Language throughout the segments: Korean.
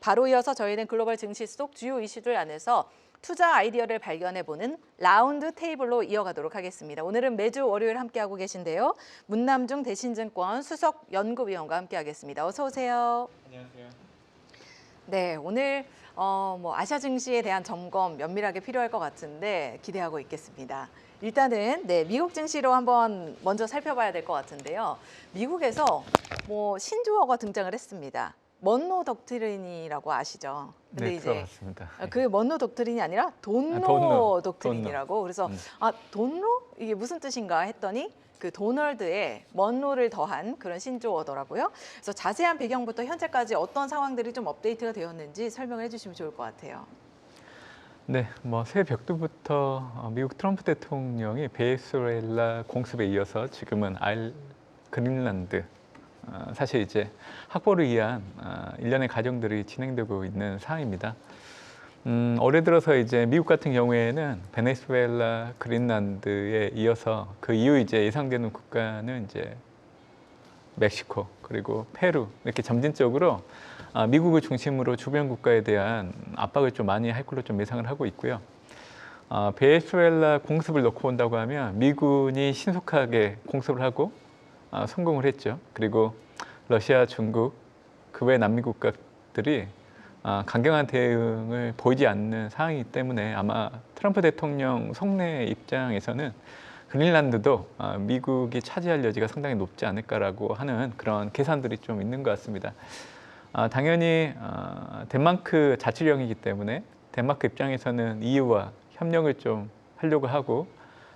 바로 이어서 저희는 글로벌 증시 속 주요 이슈들 안에서 투자 아이디어를 발견해보는 라운드 테이블로 이어가도록 하겠습니다. 오늘은 매주 월요일 함께하고 계신데요. 문남중 대신증권 수석 연구위원과 함께하겠습니다. 어서 오세요. 안녕하세요. 네, 오늘 아시아 증시에 대한 점검 면밀하게 필요할 것 같은데 기대하고 있겠습니다. 일단은 미국 증시로 한번 먼저 살펴봐야 될 것 같은데요. 미국에서 신조어가 등장을 했습니다. 먼로 덕트린이라고 아시죠? 근데 네, 들어봤습니다. 그 먼로 덕트린이 아니라 돈로 돈로. 덕트린이라고. 그래서 돈로 이게 무슨 뜻인가 했더니 그 도널드에 먼로를 더한 그런 신조어더라고요. 그래서 자세한 배경부터 현재까지 어떤 상황들이 좀 업데이트가 되었는지 설명을 해주시면 좋을 것 같아요. 네, 새벽부터 미국 트럼프 대통령이 베네수엘라 공습에 이어서 지금은 그린란드 사실 이제 확보를 위한 일련의 과정들이 진행되고 있는 상황입니다. 올해 들어서 이제 미국 같은 경우에는 베네수엘라, 그린란드에 이어서 그 이후 이제 예상되는 국가는 이제 멕시코 그리고 페루 이렇게 점진적으로 미국을 중심으로 주변 국가에 대한 압박을 좀 많이 할 걸로 좀 예상을 하고 있고요. 베네수엘라 공습을 놓고 본다고 하면 미군이 신속하게 공습을 하고 성공을 했죠. 그리고 러시아, 중국, 그 외 남미 국가들이 강경한 대응을 보이지 않는 상황이기 때문에 아마 트럼프 대통령 속내 입장에서는 그린란드도 미국이 차지할 여지가 상당히 높지 않을까라고 하는 그런 계산들이 좀 있는 것 같습니다. 당연히 덴마크 자치령이기 때문에 덴마크 입장에서는 EU와 협력을 좀 하려고 하고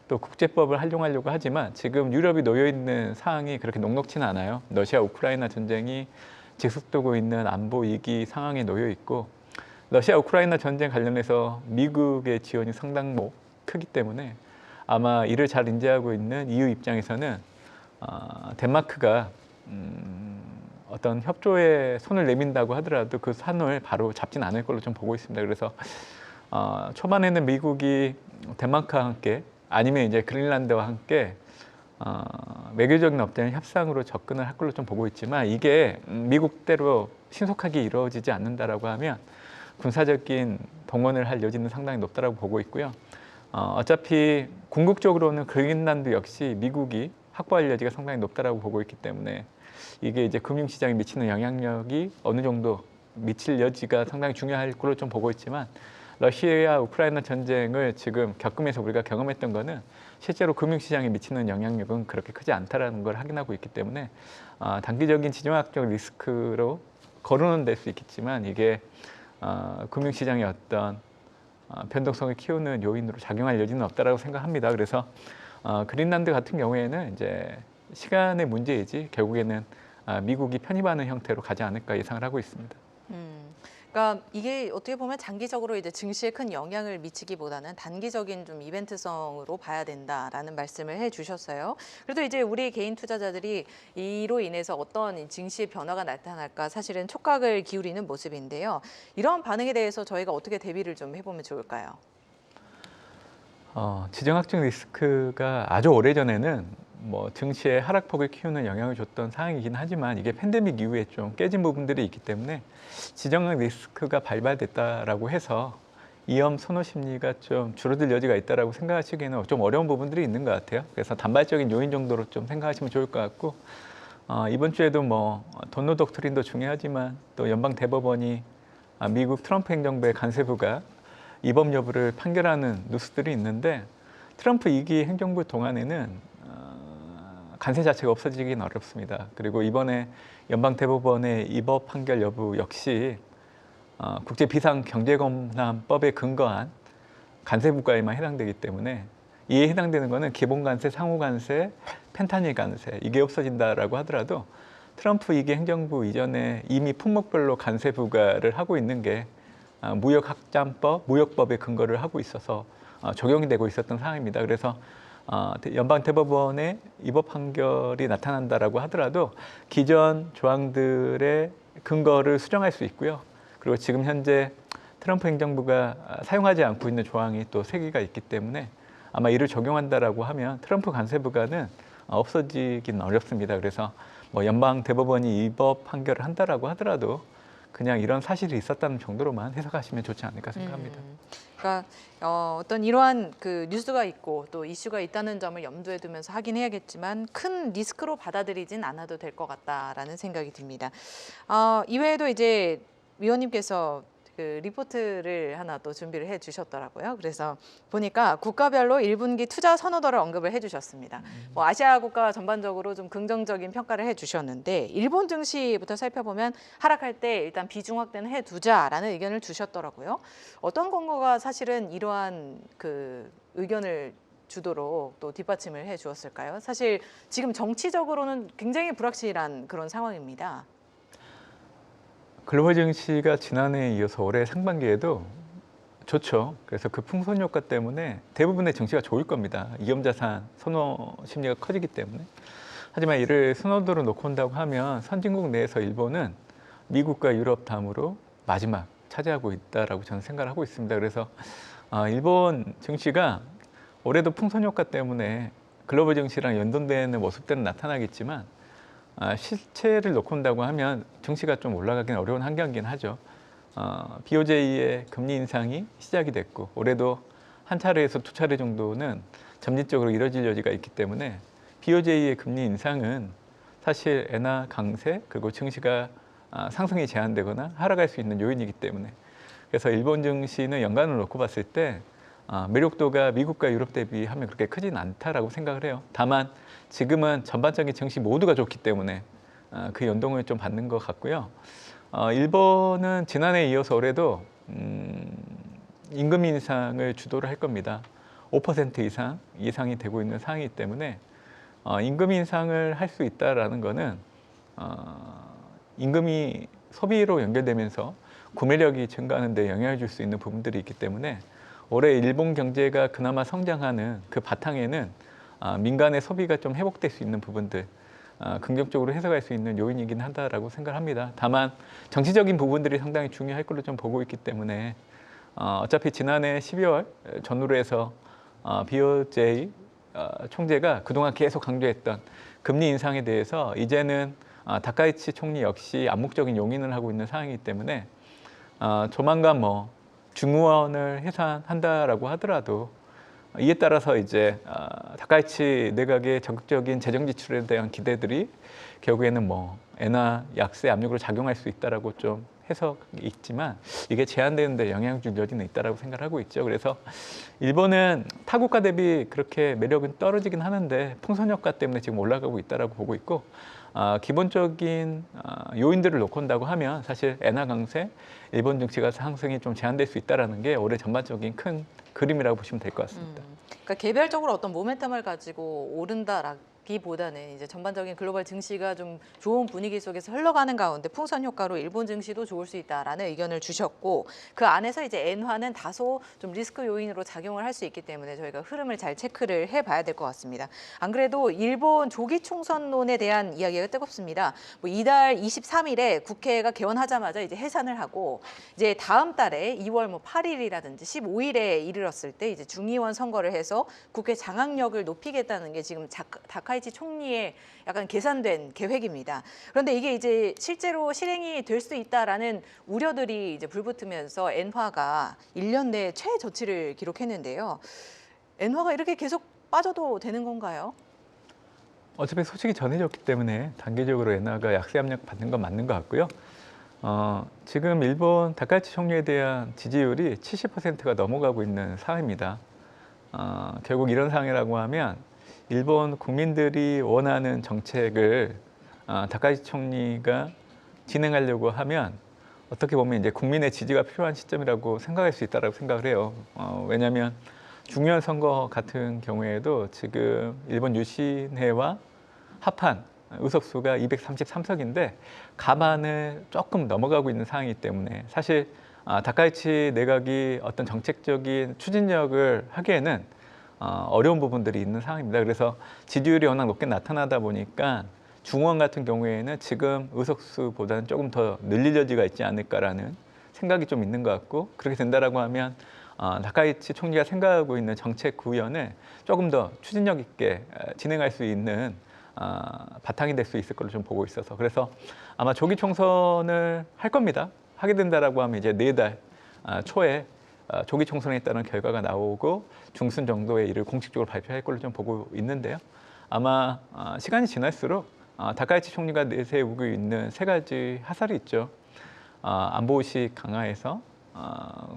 또 국제법을 활용하려고 하지만 지금 유럽이 놓여 있는 상황이 그렇게 녹록지는 않아요. 러시아 우크라이나 전쟁이 지속되고 있는 안보 위기 상황에 놓여 있고 러시아 우크라이나 전쟁 관련해서 미국의 지원이 상당 크기 때문에 아마 이를 잘 인지하고 있는 EU 입장에서는 덴마크가 어떤 협조에 손을 내민다고 하더라도 그 산을 바로 잡지는 않을 걸로 좀 보고 있습니다. 그래서 초반에는 미국이 덴마크와 함께 아니면 이제 그린란드와 함께 외교적인 업된 협상으로 접근을 할 걸로 좀 보고 있지만 이게 미국대로 신속하게 이루어지지 않는다라고 하면 군사적인 동원을 할 여지는 상당히 높다라고 보고 있고요. 어차피 궁극적으로는 그린란드 역시 미국이 확보할 여지가 상당히 높다라고 보고 있기 때문에 이게 이제 금융시장에 미치는 영향력이 어느 정도 미칠 여지가 상당히 중요할 걸로 좀 보고 있지만 러시아 우크라이나 전쟁을 지금 겪으면서 우리가 경험했던 거는 실제로 금융시장에 미치는 영향력은 그렇게 크지 않다라는 걸 확인하고 있기 때문에 단기적인 지정학적 리스크로 거론은 될 수 있겠지만 이게 금융시장의 어떤 변동성을 키우는 요인으로 작용할 여지는 없다라고 생각합니다. 그래서 그린란드 같은 경우에는 이제 시간의 문제이지 결국에는 미국이 편입하는 형태로 가지 않을까 예상을 하고 있습니다. 그러니까 이게 어떻게 보면 장기적으로 이제 증시에 큰 영향을 미치기보다는 단기적인 좀 이벤트성으로 봐야 된다라는 말씀을 해주셨어요. 그래도 이제 우리 개인 투자자들이 이로 인해서 어떤 증시의 변화가 나타날까 사실은 촉각을 기울이는 모습인데요. 이런 반응에 대해서 저희가 어떻게 대비를 좀 해보면 좋을까요? 지정학적 리스크가 아주 오래전에는 증시의 하락폭을 키우는 영향을 줬던 상황이긴 하지만 이게 팬데믹 이후에 좀 깨진 부분들이 있기 때문에 지정학 리스크가 발발됐다라고 해서 위험 선호 심리가 좀 줄어들 여지가 있다라고 생각하시기에는 좀 어려운 부분들이 있는 것 같아요. 그래서 단발적인 요인 정도로 좀 생각하시면 좋을 것 같고 이번 주에도 돈로 독트린도 중요하지만 또 연방 대법원이 미국 트럼프 행정부의 간세부가 위법 여부를 판결하는 뉴스들이 있는데 트럼프 2기 행정부 동안에는 관세 자체가 없어지긴 어렵습니다. 그리고 이번에 연방 대법원의 위법 판결 여부 역시 국제 비상 경제검람법에 근거한 관세 부과에만 해당되기 때문에 이에 해당되는 것은 기본 관세, 상호 관세, 펜타닐 관세 이게 없어진다라고 하더라도 트럼프 2기 행정부 이전에 이미 품목별로 관세 부과를 하고 있는 게 무역확장법, 무역법에 근거를 하고 있어서 적용이 되고 있었던 상황입니다. 그래서 연방 대법원의 위법 판결이 나타난다라고 하더라도 기존 조항들의 근거를 수정할 수 있고요. 그리고 지금 현재 트럼프 행정부가 사용하지 않고 있는 조항이 또 3개가 있기 때문에 아마 이를 적용한다라고 하면 트럼프 관세 부과는 없어지긴 어렵습니다. 그래서 연방 대법원이 위법 판결을 한다라고 하더라도 그냥 이런 사실이 있었다는 정도로만 해석하시면 좋지 않을까 생각합니다. 그러니까 어떤 이러한 그 뉴스가 있고 또 이슈가 있다는 점을 염두에 두면서 하긴 해야겠지만 큰 리스크로 받아들이진 않아도 될 것 같다라는 생각이 듭니다. 이외에도 이제 위원님께서 그 리포트를 하나 또 준비를 해 주셨더라고요. 그래서 보니까 국가별로 1분기 투자 선호도를 언급을 해 주셨습니다. 뭐 아시아 국가 전반적으로 좀 긍정적인 평가를 해 주셨는데 일본 증시부터 살펴보면 하락할 때 일단 비중 확대는 해 두자라는 의견을 주셨더라고요. 어떤 근거가 사실은 이러한 그 의견을 주도록 또 뒷받침을 해 주었을까요? 사실 지금 정치적으로는 굉장히 불확실한 그런 상황입니다. 글로벌 증시가 지난해에 이어서 올해 상반기에도 좋죠. 그래서 그 풍선 효과 때문에 대부분의 증시가 좋을 겁니다. 위험자산 선호 심리가 커지기 때문에. 하지만 이를 선호도로 놓고 온다고 하면 선진국 내에서 일본은 미국과 유럽 다음으로 마지막 차지하고 있다라고 저는 생각을 하고 있습니다. 그래서 일본 증시가 올해도 풍선 효과 때문에 글로벌 증시랑 연동되는 모습들은 나타나겠지만 실체를 놓고 온다고 하면 증시가 좀 올라가기는 어려운 환경이긴 하죠. BOJ의 금리 인상이 시작이 됐고 올해도 한 차례에서 두 차례 정도는 점진적으로 이뤄질 여지가 있기 때문에 BOJ의 금리 인상은 사실 엔화 강세 그리고 증시가 상승이 제한되거나 하락할 수 있는 요인이기 때문에 그래서 일본 증시는 연간을 놓고 봤을 때 매력도가 미국과 유럽 대비하면 그렇게 크지는 않다라고 생각을 해요. 다만 지금은 전반적인 증시 모두가 좋기 때문에 그 연동을 좀 받는 것 같고요. 일본은 지난해에 이어서 올해도 임금 인상을 주도를 할 겁니다. 5% 이상 예상이 되고 있는 상황이기 때문에 임금 인상을 할 수 있다라는 거는 임금이 소비로 연결되면서 구매력이 증가하는 데 영향을 줄 수 있는 부분들이 있기 때문에 올해 일본 경제가 그나마 성장하는 그 바탕에는 민간의 소비가 좀 회복될 수 있는 부분들 긍정적으로 해석할 수 있는 요인이긴 하다라고 생각합니다. 다만 정치적인 부분들이 상당히 중요할 걸로 좀 보고 있기 때문에 어차피 지난해 12월 전후로 해서 BOJ 총재가 그동안 계속 강조했던 금리 인상에 대해서 이제는 다카이치 총리 역시 암묵적인 용인을 하고 있는 상황이기 때문에 조만간 뭐 중의원을 해산한다라고 하더라도 이에 따라서 이제 다카이치 내각의 적극적인 재정 지출에 대한 기대들이 결국에는 뭐 엔화 약세 압력으로 작용할 수 있다라고 좀 해석이 있지만 이게 제한되는 데 영향을 줄 여지는 있다라고 생각하고 있죠. 그래서 일본은 타국가 대비 그렇게 매력은 떨어지긴 하는데 풍선 효과 때문에 지금 올라가고 있다라고 보고 있고 기본적인 요인들을 놓고 온다고 하면 사실 엔화 강세, 일본 증시가 상승이 좀 제한될 수 있다라는 게 올해 전반적인 큰 그림이라고 보시면 될 것 같습니다. 그러니까 개별적으로 어떤 모멘텀을 가지고 오른다라기보다는 이제 전반적인 글로벌 증시가 좀 좋은 분위기 속에서 흘러가는 가운데 풍선 효과로 일본 증시도 좋을 수 있다라는 의견을 주셨고 그 안에서 이제 엔화는 다소 좀 리스크 요인으로 작용을 할 수 있기 때문에 저희가 흐름을 잘 체크를 해봐야 될 것 같습니다. 안 그래도 일본 조기 총선론에 대한 이야기가 뜨겁습니다. 뭐 이달 23일에 국회가 개원하자마자 이제 해산을 하고 이제 다음 달에 2월 뭐 8일이라든지 15일에 이르렀을 때 이제 중의원 선거를 해서 국회 장악력을 높이겠다는 게 지금 다카이치 총리의 약간 계산된 계획입니다. 그런데 이게 이제 실제로 실행이 될 수 있다라는 우려들이 이제 불붙으면서 엔화가 1년 내에 최저치를 기록했는데요. 엔화가 이렇게 계속 빠져도 되는 건가요? 어차피 소식이 전해졌기 때문에 단계적으로 엔화가 약세 압력 받는 건 맞는 것 같고요. 지금 일본 다카이치 총리에 대한 지지율이 70%가 넘어가고 있는 상황입니다. 결국 이런 상황이라고 하면 일본 국민들이 원하는 정책을 다카이치 총리가 진행하려고 하면 어떻게 보면 이제 국민의 지지가 필요한 시점이라고 생각할 수 있다고 생각을 해요. 왜냐하면 중요한 선거 같은 경우에도 지금 일본 유신회와 합한 의석수가 233석인데 가반을 조금 넘어가고 있는 상황이기 때문에 사실 다카이치 내각이 어떤 정책적인 추진력을 하기에는 어려운 부분들이 있는 상황입니다. 그래서 지지율이 워낙 높게 나타나다 보니까 중원 같은 경우에는 지금 의석수보다는 조금 더 늘릴 여지가 있지 않을까라는 생각이 좀 있는 것 같고 그렇게 된다라고 하면 다카이치 총리가 생각하고 있는 정책 구현을 조금 더 추진력 있게 진행할 수 있는 바탕이 될 수 있을 걸로 좀 보고 있어서 그래서 아마 조기 총선을 할 겁니다. 하게 된다라고 하면 이제 내달 초에 조기 총선에 따른 결과가 나오고 중순 정도에 이를 공식적으로 발표할 걸로 좀 보고 있는데요. 아마 시간이 지날수록 다카이치 총리가 내세우고 있는 세 가지 하살이 있죠. 안보의식 강화에서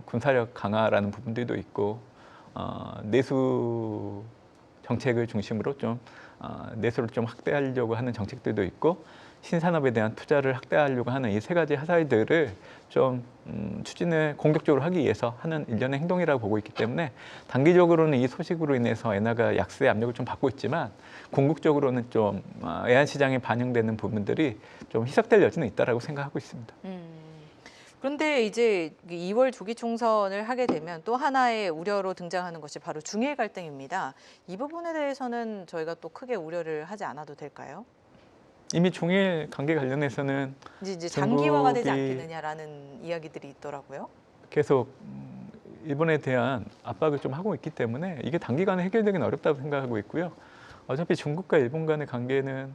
군사력 강화라는 부분들도 있고 내수 정책을 중심으로 좀 내수를 좀 확대하려고 하는 정책들도 있고 신산업에 대한 투자를 확대하려고 하는 이 세 가지 하살들을 좀 추진을 공격적으로 하기 위해서 하는 일련의 행동이라고 보고 있기 때문에 단기적으로는 이 소식으로 인해서 엔화가 약세의 압력을 좀 받고 있지만 궁극적으로는 좀 외환 시장에 반영되는 부분들이 좀 희석될 여지는 있다라고 생각하고 있습니다. 그런데 이제 2월 조기 총선을 하게 되면 또 하나의 우려로 등장하는 것이 바로 중일 갈등입니다. 이 부분에 대해서는 저희가 또 크게 우려를 하지 않아도 될까요? 이미 중일 관계 관련해서는 이제 장기화가 되지 중국이 않겠느냐라는 이야기들이 있더라고요. 계속 일본에 대한 압박을 좀 하고 있기 때문에 이게 단기간에 해결되기는 어렵다고 생각하고 있고요. 어차피 중국과 일본 간의 관계는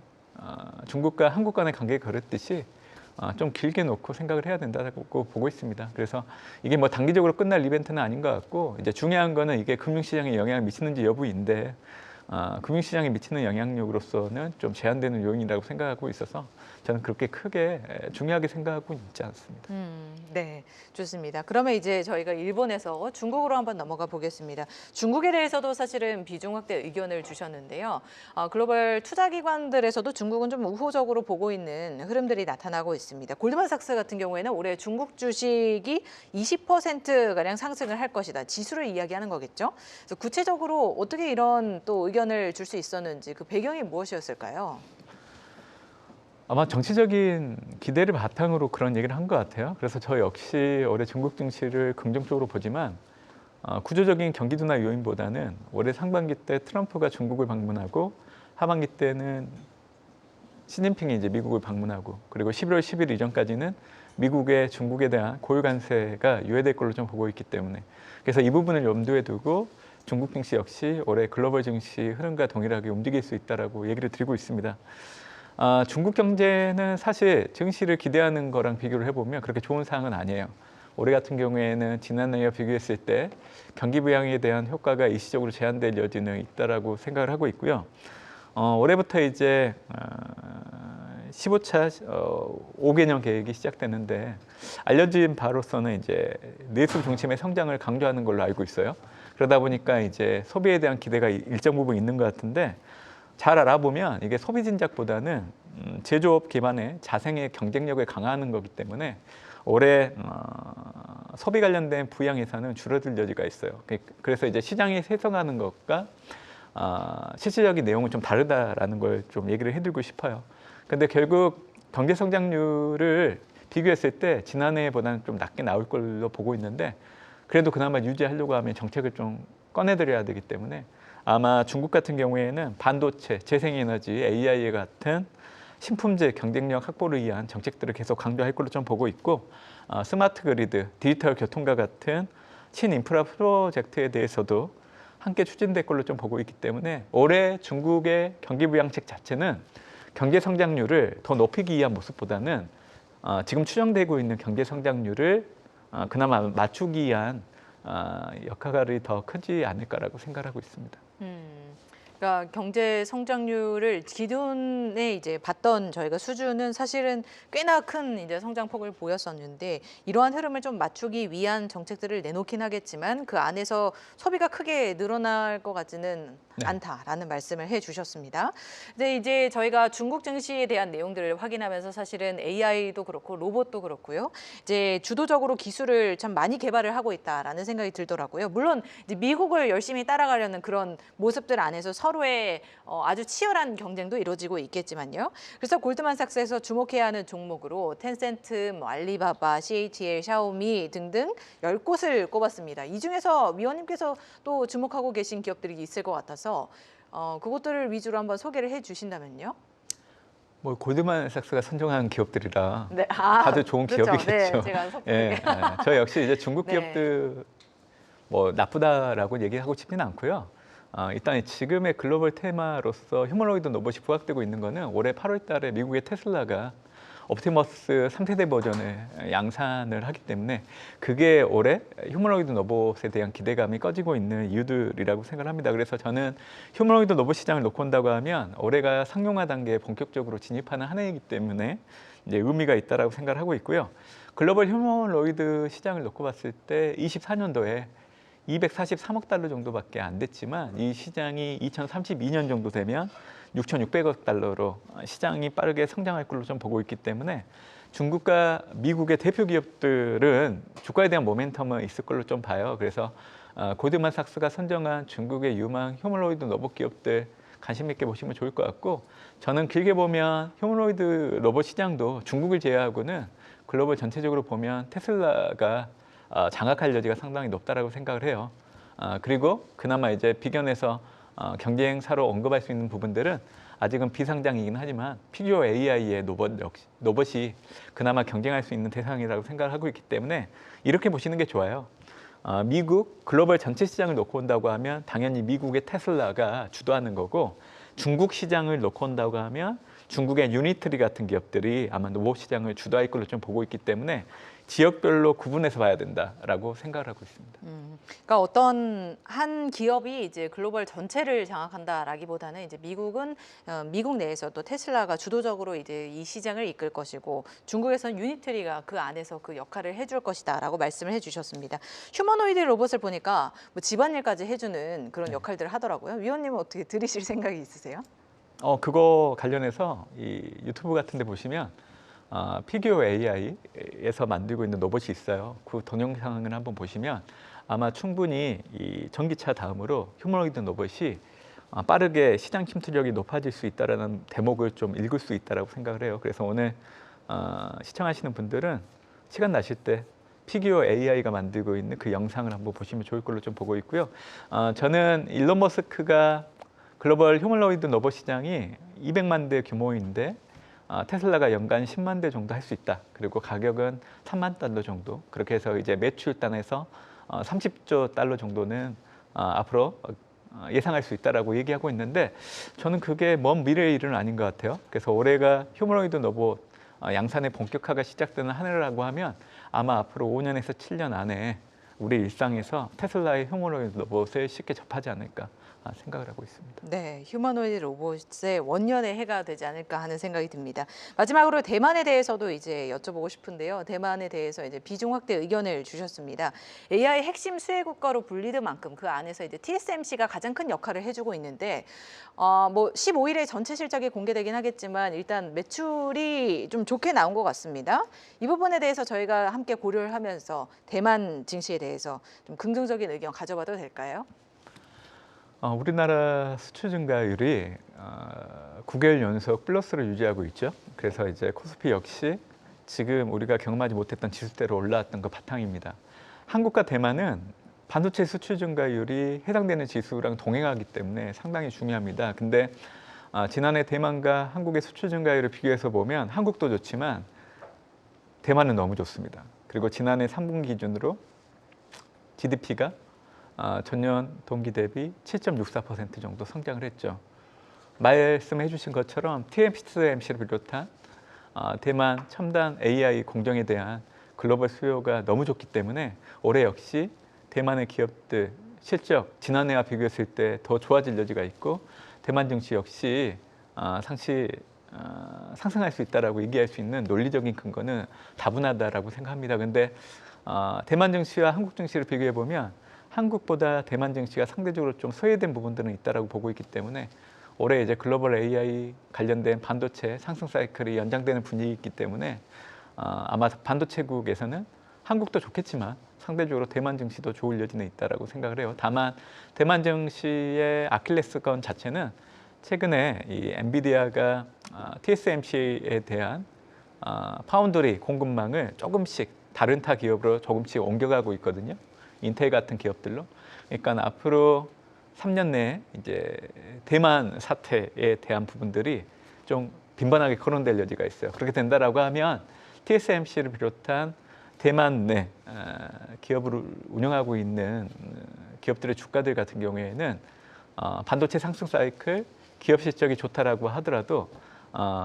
중국과 한국 간의 관계에 그랬듯이 좀 길게 놓고 생각을 해야 된다고 보고 있습니다. 그래서 이게 뭐 단기적으로 끝날 이벤트는 아닌 것 같고 이제 중요한 거는 이게 금융시장에 영향을 미치는지 여부인데 금융시장에 미치는 영향력으로서는 좀 제한되는 요인이라고 생각하고 있어서 저는 그렇게 크게 중요하게 생각하고 있지 않습니다. 네, 좋습니다. 그러면 이제 저희가 일본에서 중국으로 한번 넘어가 보겠습니다. 중국에 대해서도 사실은 비중 확대 의견을 주셨는데요. 글로벌 투자기관들에서도 중국은 좀 우호적으로 보고 있는 흐름들이 나타나고 있습니다. 골드만삭스 같은 경우에는 올해 중국 주식이 20%가량 상승을 할 것이다. 지수를 이야기하는 거겠죠. 그래서 구체적으로 어떻게 이런 또 의견을 줄 수 있었는지 그 배경이 무엇이었을까요? 아마 정치적인 기대를 바탕으로 그런 얘기를 한 것 같아요. 그래서 저 역시 올해 중국 증시를 긍정적으로 보지만 구조적인 경기 둔화 요인보다는 올해 상반기 때 트럼프가 중국을 방문하고 하반기 때는 시진핑이 이제 미국을 방문하고 그리고 11월 10일 이전까지는 미국의 중국에 대한 고유 관세가 유예될 걸로 좀 보고 있기 때문에 그래서 이 부분을 염두에 두고 중국 증시 역시 올해 글로벌 증시 흐름과 동일하게 움직일 수 있다라고 얘기를 드리고 있습니다. 중국 경제는 사실 증시를 기대하는 거랑 비교를 해보면 그렇게 좋은 상황은 아니에요. 올해 같은 경우에는 지난해와 비교했을 때 경기 부양에 대한 효과가 일시적으로 제한될 여지는 있다라고 생각을 하고 있고요. 올해부터 이제 15차 5개년 계획이 시작되는데 알려진 바로서는 이제 내수 중심의 성장을 강조하는 걸로 알고 있어요. 그러다 보니까 이제 소비에 대한 기대가 일정 부분 있는 것 같은데 잘 알아보면 이게 소비 진작보다는 제조업 기반의 자생의 경쟁력을 강화하는 거기 때문에 올해 소비 관련된 부양 예산은 줄어들 여지가 있어요. 그래서 이제 시장이 해석하는 것과 실질적인 내용은 좀 다르다라는 걸 좀 얘기를 해드리고 싶어요. 근데 결국 경제 성장률을 비교했을 때 지난해보다는 좀 낮게 나올 걸로 보고 있는데 그래도 그나마 유지하려고 하면 정책을 좀 꺼내드려야 되기 때문에 아마 중국 같은 경우에는 반도체, 재생에너지, AI 같은 신품질 경쟁력 확보를 위한 정책들을 계속 강조할 걸로 좀 보고 있고 스마트 그리드, 디지털 교통과 같은 신인프라 프로젝트에 대해서도 함께 추진될 걸로 좀 보고 있기 때문에 올해 중국의 경기 부양책 자체는 경제 성장률을 더 높이기 위한 모습보다는 지금 추정되고 있는 경제 성장률을 그나마 맞추기 위한 역할이 더 크지 않을까라고 생각하고 있습니다. 그러니까 경제 성장률을 기존에 이제 봤던 저희가 수준은 사실은 꽤나 큰 이제 성장폭을 보였었는데 이러한 흐름을 좀 맞추기 위한 정책들을 내놓긴 하겠지만 그 안에서 소비가 크게 늘어날 것 같지는 않다라는 말씀을 해주셨습니다. 근데 이제 저희가 중국 증시에 대한 내용들을 확인하면서 사실은 AI도 그렇고 로봇도 그렇고요. 이제 주도적으로 기술을 참 많이 개발을 하고 있다라는 생각이 들더라고요. 물론 이제 미국을 열심히 따라가려는 그런 모습들 안에서 서로의 아주 치열한 경쟁도 이루어지고 있겠지만요. 그래서 골드만삭스에서 주목해야 하는 종목으로 텐센트, 알리바바, CATL, 샤오미 등등 10곳을 꼽았습니다. 이 중에서 위원님께서 또 주목하고 계신 기업들이 있을 것 같아서 그것들을 위주로 한번 소개를 해주신다면요. 뭐 골드만삭스가 선정한 기업들이라 네, 다들 좋은 그렇죠. 기업이겠죠. 네, 제가 예, 저 역시 이제 중국 네. 기업들 뭐 나쁘다라고 얘기하고 싶지는 않고요. 일단 지금의 글로벌 테마로서 휴머노이드 로봇이 부각되고 있는 거는 올해 8월 달에 미국의 테슬라가 옵티머스 3세대 버전을 양산을 하기 때문에 그게 올해 휴머노이드 로봇에 대한 기대감이 꺼지고 있는 이유들이라고 생각을 합니다. 그래서 저는 휴머노이드 로봇 시장을 놓고 온다고 하면 올해가 상용화 단계에 본격적으로 진입하는 한 해이기 때문에 이제 의미가 있다라고 생각을 하고 있고요. 글로벌 휴머노이드 시장을 놓고 봤을 때 24년도에 243억 달러 정도밖에 안 됐지만 이 시장이 2032년 정도 되면 6,600억 달러로 시장이 빠르게 성장할 걸로 좀 보고 있기 때문에 중국과 미국의 대표 기업들은 주가에 대한 모멘텀은 있을 걸로 좀 봐요. 그래서 고드만삭스가 선정한 중국의 유망 휴머노이드 로봇 기업들 관심 있게 보시면 좋을 것 같고, 저는 길게 보면 휴머노이드 로봇 시장도 중국을 제외하고는 글로벌 전체적으로 보면 테슬라가 장악할 여지가 상당히 높다라고 생각을 해요. 그리고 그나마 이제 비견에서 경쟁사로 언급할 수 있는 부분들은 아직은 비상장이긴 하지만 피규어 AI의 로봇이 그나마 경쟁할 수 있는 대상이라고 생각을 하고 있기 때문에 이렇게 보시는 게 좋아요. 미국 글로벌 전체 시장을 놓고 온다고 하면 당연히 미국의 테슬라가 주도하는 거고, 중국 시장을 놓고 온다고 하면 중국의 유니트리 같은 기업들이 아마 로봇 시장을 주도할 걸로 좀 보고 있기 때문에 지역별로 구분해서 봐야 된다라고 생각을 하고 있습니다. 그러니까 어떤 한 기업이 이제 글로벌 전체를 장악한다라기보다는 이제 미국은 미국 내에서 또 테슬라가 주도적으로 이제 이 시장을 이끌 것이고, 중국에서는 유니트리가 그 안에서 그 역할을 해줄 것이다라고 말씀을 해주셨습니다. 휴머노이드 로봇을 보니까 뭐 집안일까지 해주는 그런 역할들을 하더라고요. 위원님은 어떻게 들으실 생각이 있으세요? 그거 관련해서 이 유튜브 같은 데 보시면 피규어 AI에서 만들고 있는 로봇이 있어요. 그 동영상을 한번 보시면 아마 충분히 이 전기차 다음으로 휴머노이드 로봇이 빠르게 시장 침투력이 높아질 수 있다는 대목을 좀 읽을 수 있다고 생각을 해요. 그래서 오늘 시청하시는 분들은 시간 나실 때 피규어 AI가 만들고 있는 그 영상을 한번 보시면 좋을 걸로 좀 보고 있고요. 저는 일론 머스크가 글로벌 휴머노이드 로봇 시장이 200만 대 규모인데 테슬라가 연간 10만 대 정도 할 수 있다. 그리고 가격은 3만 달러 정도. 그렇게 해서 이제 매출 단에서 30조 달러 정도는 앞으로 예상할 수 있다라고 얘기하고 있는데, 저는 그게 먼 미래의 일은 아닌 것 같아요. 그래서 올해가 휴머노이드 로봇 양산의 본격화가 시작되는 한 해라고 하면 아마 앞으로 5년에서 7년 안에 우리 일상에서 테슬라의 휴머노이드 로봇을 쉽게 접하지 않을까 생각을 하고 있습니다. 네, 휴머노이드 로봇의 원년의 해가 되지 않을까 하는 생각이 듭니다. 마지막으로 대만에 대해서도 이제 여쭤보고 싶은데요. 대만에 대해서 이제 비중 확대 의견을 주셨습니다. AI 핵심 수혜 국가로 불리는 만큼 그 안에서 이제 TSMC가 가장 큰 역할을 해주고 있는데, 뭐 15일에 전체 실적이 공개되긴 하겠지만 일단 매출이 좀 좋게 나온 것 같습니다. 이 부분에 대해서 저희가 함께 고려를 하면서 대만 증시에 대해서 좀 긍정적인 의견 가져봐도 될까요? 우리나라 수출 증가율이 9개월 연속 플러스를 유지하고 있죠. 그래서 이제 코스피 역시 지금 우리가 경험하지 못했던 지수대로 올라왔던 것 바탕입니다. 한국과 대만은 반도체 수출 증가율이 해당되는 지수랑 동행하기 때문에 상당히 중요합니다. 근데 지난해 대만과 한국의 수출 증가율을 비교해서 보면 한국도 좋지만 대만은 너무 좋습니다. 그리고 지난해 3분기 기준으로 GDP가 전년 동기 대비 7.64% 정도 성장을 했죠. 말씀해 주신 것처럼 TSMC를 비롯한 대만 첨단 AI 공정에 대한 글로벌 수요가 너무 좋기 때문에 올해 역시 대만의 기업들 실적 지난해와 비교했을 때 더 좋아질 여지가 있고, 대만 증시 역시 상승할 수 있다라고 얘기할 수 있는 논리적인 근거는 다분하다라고 생각합니다. 근데 대만 증시와 한국 증시를 비교해 보면 한국보다 대만 증시가 상대적으로 좀 소외된 부분들은 있다라고 보고 있기 때문에 올해 이제 글로벌 AI 관련된 반도체 상승 사이클이 연장되는 분위기이기 때문에 아마 반도체국에서는 한국도 좋겠지만 상대적으로 대만 증시도 좋을 여지는 있다라고 생각을 해요. 다만 대만 증시의 아킬레스건 자체는 최근에 이 엔비디아가 TSMC에 대한 파운드리 공급망을 조금씩 다른 타 기업으로 조금씩 옮겨가고 있거든요. 인텔 같은 기업들로. 그러니까 앞으로 3년 내에 이제 대만 사태에 대한 부분들이 좀 빈번하게 거론될 여지가 있어요. 그렇게 된다라고 하면 TSMC를 비롯한 대만 내 기업을 운영하고 있는 기업들의 주가들 같은 경우에는 반도체 상승 사이클 기업 실적이 좋다라고 하더라도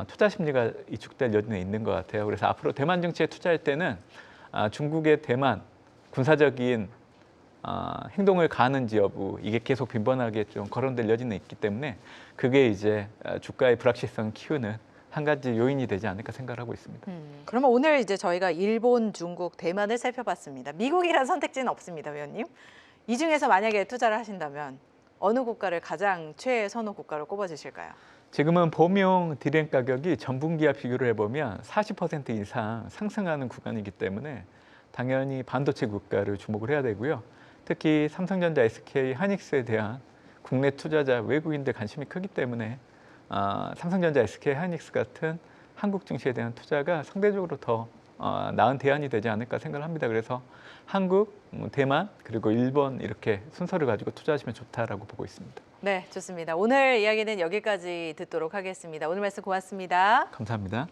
투자 심리가 이축될 여지는 있는 것 같아요. 그래서 앞으로 대만 증시에 투자할 때는 중국의 대만 군사적인 행동을 가하는지 여부 이게 계속 빈번하게 좀 거론될 여지는 있기 때문에 그게 이제 주가의 불확실성을 키우는 한 가지 요인이 되지 않을까 생각을 하고 있습니다. 그러면 오늘 이제 저희가 일본, 중국, 대만을 살펴봤습니다. 미국이라는 선택지는 없습니다, 위원님. 이 중에서 만약에 투자를 하신다면 어느 국가를 가장 최선호 국가로 꼽아주실까요? 지금은 봄용 디램 가격이 전분기와 비교를 해보면 40% 이상 상승하는 구간이기 때문에 당연히 반도체 국가를 주목을 해야 되고요. 특히 삼성전자, SK, 하이닉스에 대한 국내 투자자, 외국인들 관심이 크기 때문에 삼성전자, SK, 하이닉스 같은 한국 증시에 대한 투자가 상대적으로 더 나은 대안이 되지 않을까 생각을 합니다. 그래서 한국, 대만, 그리고 일본 이렇게 순서를 가지고 투자하시면 좋다라고 보고 있습니다. 네, 좋습니다. 오늘 이야기는 여기까지 듣도록 하겠습니다. 오늘 말씀 고맙습니다. 감사합니다.